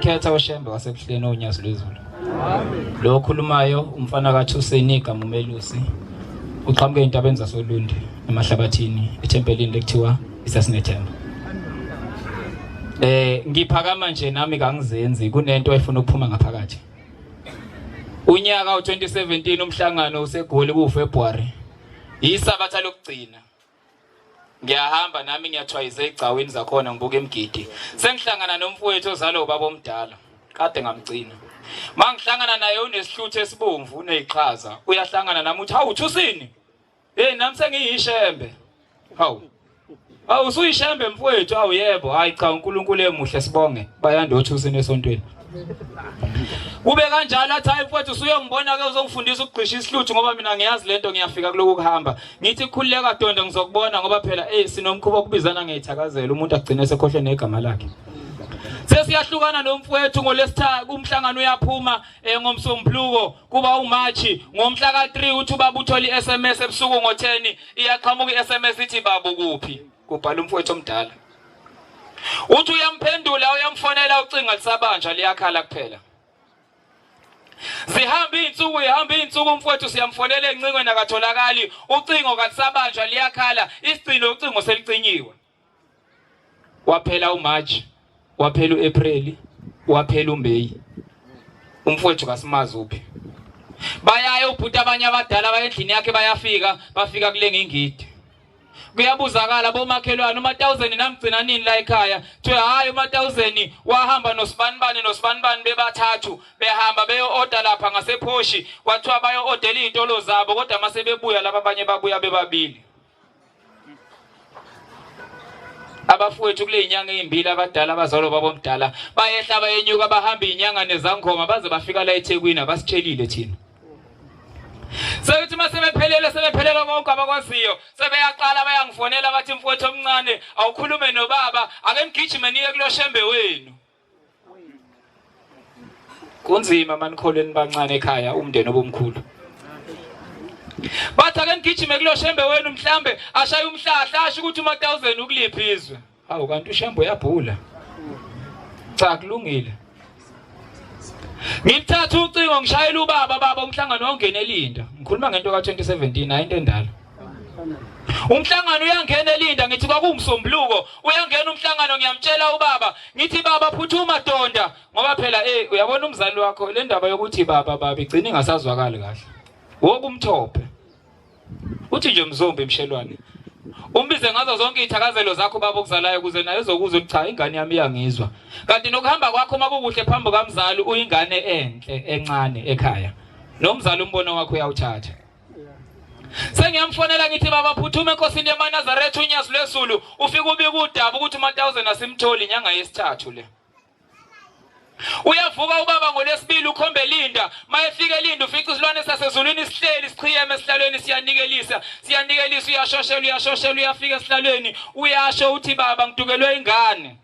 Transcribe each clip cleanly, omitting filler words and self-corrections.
Ngiyakhetha uShembe wasebuhleni onyazi lwezulu. Amen. Lo khulumayo umfana kaThuseni igama uMelusi. Uqhamuke entabeni zasoLundi emahlabathini ethempelini lekuthiwa isasinethemba. Ngiphakama nje nami kangizenzi kunento efuna ukuphuma ngaphakathi. Unyaka u2017 umhlangano useGoli kuFebruary. Yisabatha lokugcina. Ngiyahamba nami ngiyathwayize egcaweni zakhona ngibuka emgidi. Sengihlangana nomfowethu ozalo ubaba omdala. Kade ngamgcina. Mangihlangana naye unesihluthi esibomvu uneziqhaza. Uyahlangana nami uthi hawu Thusini. Nami sengiyishembe. Hawu. Awu usuyishembe mfowethu awu yebo hayi cha uNkulunkulu emuhle sibonge bayanda oThusini esontweni. Kube kanjalo athi hayi mfowethu usuyongibona ke uzongifundisa ukugcisha isihluthi ngoba mina ngiyazi lento ngiyafika kuloku kuhamba. Ngithi khulileka Donda ngizokubona ngoba phela sinomkhuba okubizana ngeyithakazela umuntu agcine esekhohle negama lakhe. Sesiyahlukana nomfowethu ngolesithathu umhlangano uyaphuma ngomsombuluko kuba uMarch ngomhla ka3 uthi ubaba uthola iSMS ebusuku ngo10 iyaqhamuka iSMS ithi baba kuphi kubhala umfowethu omdala. Uthi uyamphendula uyamfonela ucinga lisabanja liyakhala kuphela. Zihamba izinsuku umfowethu siyamfonela encingweni akatholakali ucingo kalisabanja liyakhala isigcino ucingo selicinyiwe. Waphela uMarch waphela uApril waphela uMay. Umfowethu kasimazi uphi. Bayaya ubhuti abanye abadala bayendlini yakhe bafika kule ngingidi. Kuyabuzakala bomakhelwane uma1000 namgcina nini la ekhaya thi hayi uma1000 wahamba nosibanibani bebathathu behamba beyo order lapha ngasePhoshi kwathiwa bayo order izitolo zabo kodwa mase bebuya laba abanye babuya bebabili. Abafowethu kule inyanga ezimbili abadala abazalo babomdala bayehla bayenyuka bahamba inyanga nezangoma baze bafika la eThekwini abasitshelile thina. Seyithi sebephelela konke abakwaziyo sebeyaqala bayangifonela bathi mfowethu omncane awukhulume nobaba ake ngigijime niye kulo Shembe wenu. Kunzima manikholeni bancane ekhaya umndeni obomkhulu. Bathi ake ngigijime kulo Shembe wenu mhlambe ashaya umhlahla asho ukuthi uma1000 ukuliphi izwe. Hawu kanti uShembe uyabhula. Cha kulungile. Ngithatha ucingo ngishayela ubaba umhlangano ongena eLinda. Ngikhuluma ngento ka2017 hayi into endala. Umhlangano uyangena eLinda ngithi kwakuwumsombuluko uyangena umhlangano ngiyamtshela ubaba ngithi baba phuthuma Donda ngoba phela uyabona umzali wakho le ndaba yokuthi baba igcina ingasazwakali kahle. Wokumthophe. Uthi nje mzombe emshelwane. Umbize ngazo zonke izithakazelo zakho baba okuzalayo kuze naye ezokuzwa ukuthi cha ingane yami iyangizwa. Kanti nokuhamba kwakho makukuhle phambi kamzali uyingane enhle encane ekhaya. Nomzali umbono wakho uyawuthatha. Sengiyamfonela ngithi baba phuthume enkosini yaManazaretha unyazi lwesulu ufike ubike udaba ukuthi uma1000 asimtholi inyanga yesithathu le. Uyavuka ubaba ngolesibili ukhombe eLinda mayefika eLinda ufica isilwane sasezulwini sihleli sichiyeme esihlalweni siyanikelisa uyashoshela uyafika esihlalweni uyasho uthi baba ngidukelwe ingane.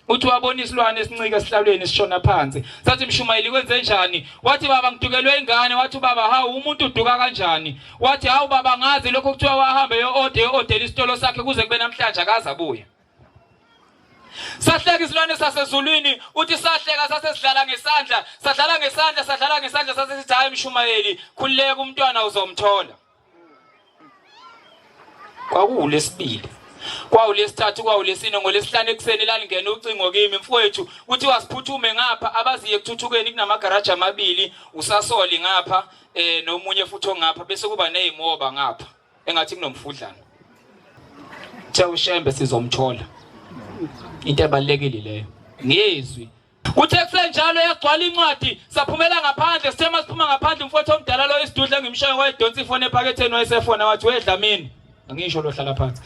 Uthi wabona isilwane esincike esihlalweni sishona phansi sathi Mshumayeli kwenze njani wathi baba ngidukelwe ingane wathi baba hawu umuntu uduka kanjani wathi hawu baba ngazi lokho kuthiwa wahamba order isitolo sakhe kuze kube namhlanje akazabuya. Sahleka isilwane sasezulwini uthi sahleka sasesidlala ngesandla sase sithi hayi Mshumayeli khulileka umntwana uzomthola. Kwakulesibili kwawulesithathu kwawulesine ngolesihlanu ekseni lalingena ucingo kimi mfowethu uthi wasiphuthume ngapha abaziye ekuthuthukeni kunamagaraji amabili usasoli ngapha nomunye futhi ongapha bese kuba nezimoba ngapha engathi kunomfudlana. Cha uShembe sizomthola. Into ebalekile leyo ngezwi uthe kusenjalo yagcwala incwadi saphumela ngaphandle sithema siphuma ngaphandle mfowethu omdala lo isidudla ngimshaye wayedonsa ifone ephaketheni wayesefona wathi wedlamini angisho lo hlala phansi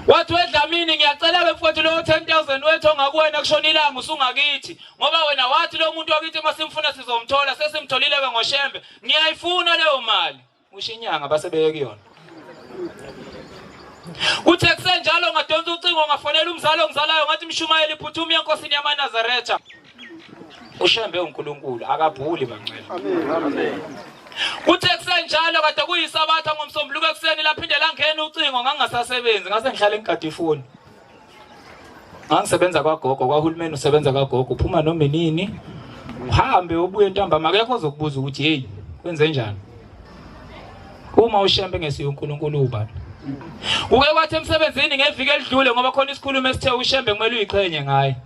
wathi wedlamini ngiyacela ke mfowethu lo 10000 wethu ongakuwena kushona ilanga usungakithi ngoba wena wathi lo muntu wakithi masimfuna sizomthola sesimtholile ke ngoShembe ngiyayifuna leyo mali usho inyanga basebeyeke yona. Uthe kusenjalo ngadonsa ucingo ngafonela umzali ongizalayo ngathi Mshumayeli phuthume enkosini yaManazaretha. uShembe uNkulunkulu akabhuli bancela. Amen. Uthe kusenjalo kade kuyisabatha ngomsombuluko ekseni laphinde langena ucingo ngangasasebenzi ngase ngihlala enkadifoni. Ngangisebenza kwagogo kwahulumeni usebenza kwagogo uphuma noma nini uhambe ubuye ntambama akekho ozokubuza ukuthi hey kwenze njani uma ushembe ngesiyo uNkulunkulu ubani uke kwathi emsebenzini ngeviki elidlule ngoba khona isikhulumo esithe ushembe kumele uyiqhenye ngaye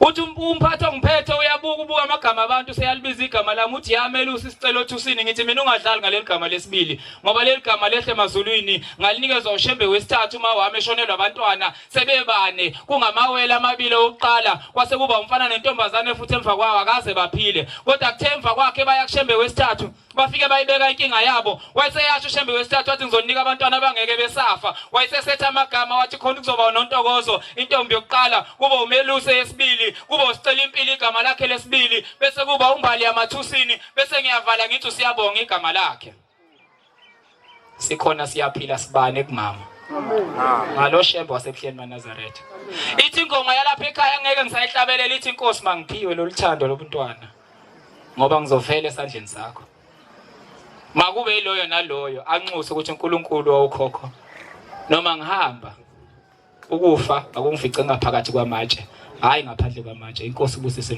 uthi umphatha ngiphethe uyabuka amagama abantu seyalibiza igama lami uthi yamelusi isicelo thusini ngithi mina ungadlali ngaleli gama lesibili ngoba leli gama lehle emazulwini ngalinikezwa ushembe wesithathu uma wami eshonelwa abantwana sebebane kungamawela amabili oqala kwase kuba umfana nentombazane futhi emva kwawo akaze baphile kodwa kuthe emva kwakhe bayakushembe wesithathu bafike bayibeka inkinga yabo wayeseyasho ushembe wesithathu wathi ngizonika abantwana abangeke besafa wayesesetha amagama wathi khona kuzoba nontokozo intombi yokuqala kuba umeluse yesibili kuba usicela impilo igama lakhe lesibili bese kuba umbali yamathusini bese ngiyavala ngithi usiyabonga igama lakhe sikhona siyaphila sibane kumama ngalo shembe wasebuhleni maNazaretha ithi ingoma yalapha ekhaya ngeke ngisayihlabelela ithi inkosi mangiphiwe loluthando lobuntwana ngoba ngizovela esandleni sakho makube iloyo naloyo anxuse ukuthi uNkulunkulu wawukhokho noma ngihamba ukufa akungifice ngaphakathi kwamatshe hayi ngaphandle kwamatshe inkosi ibusise